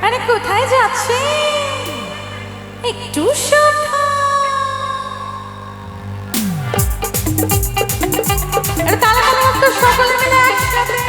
আরে কোথায় যাচ্ছে একটু শোনো। আরে তালা তালা তো সকলে মিলে একসাথে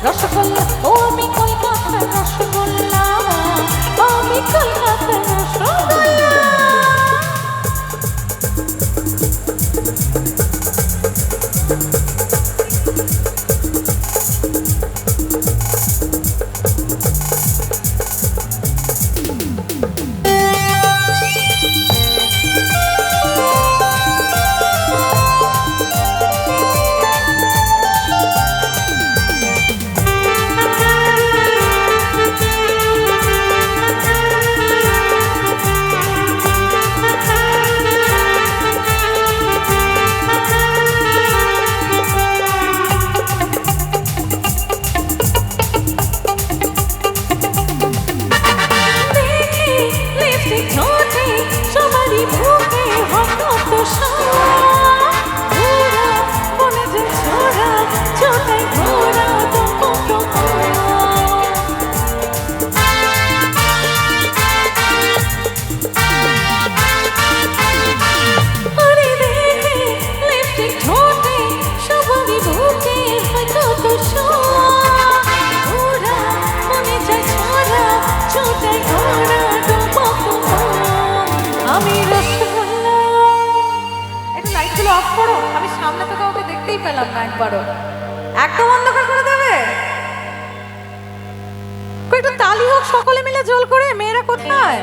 রসগোল্লা ও আমি কলকাতার রসগোল্লা আমি কলকাতার রসগোল্লা। আমি সামনে তো কাউকে দেখতেই পেলাম না একবারও, একদম অন্ধকার করে দেবে। একটু তালি হোক সকলে মিলে জোল করে। মেয়েরা কোথায়?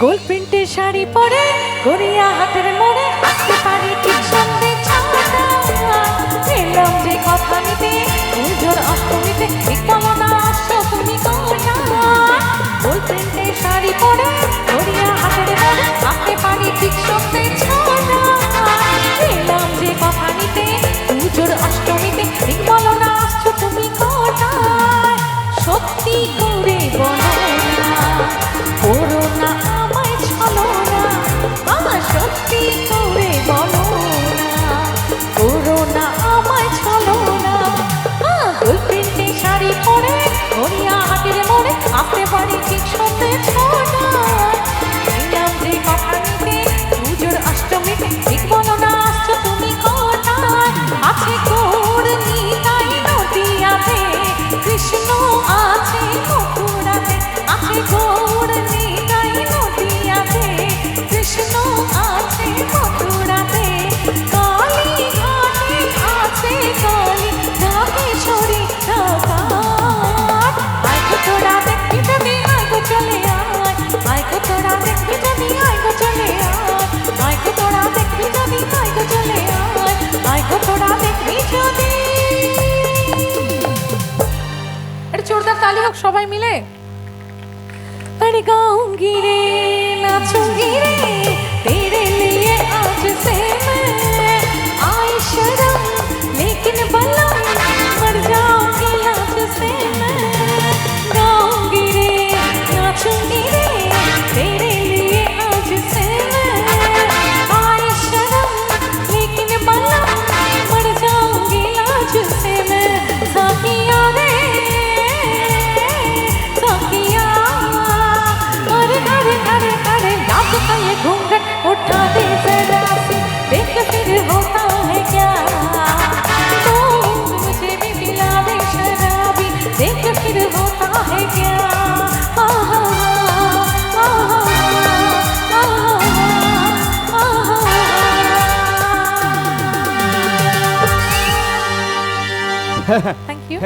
গোল প্রিন্টের শাড়ি পরে গড়িয়া হাতের মোড়ে আসতে পারি ঠিক সন্ধে এলাম যে কথা নিতে পুজোর অষ্টমীতে কেমন আসছো তুমি কোথায়? গোল প্রিন্টের শাড়ি পরে গড়িয়া হাতের মোড়ে আসতে পারি ঠিক সন্ধে এলাম যে কথা নিতে পুজোর অষ্টমীতে বলো না আসছো তুমি কোথায়? সত্যি করে বলো না, করো না আমায় ছলো না, সত্যি করে বলো না। लोग सबाई मिले अरे गाऊंगी रे नाचूंगी रे तेरे लिए आज से मैं आई शर्म लेकिन बलम मर जाऊंगी लाज से मैं गाऊंगी रे नाचूंगी रे तेरे लिए आज से मैं आई शर्म लेकिन बलम मर जाऊंगी लाज से मैं साकिया रे साकिया अरे अरे अरे अरे नाक का ये घूंघट उठा दे जरा सी देख फिर होता है क्या तो मुझे भी पिला दे शराबी देख फिर होता है क्या आहा आहा आहा थैंक यू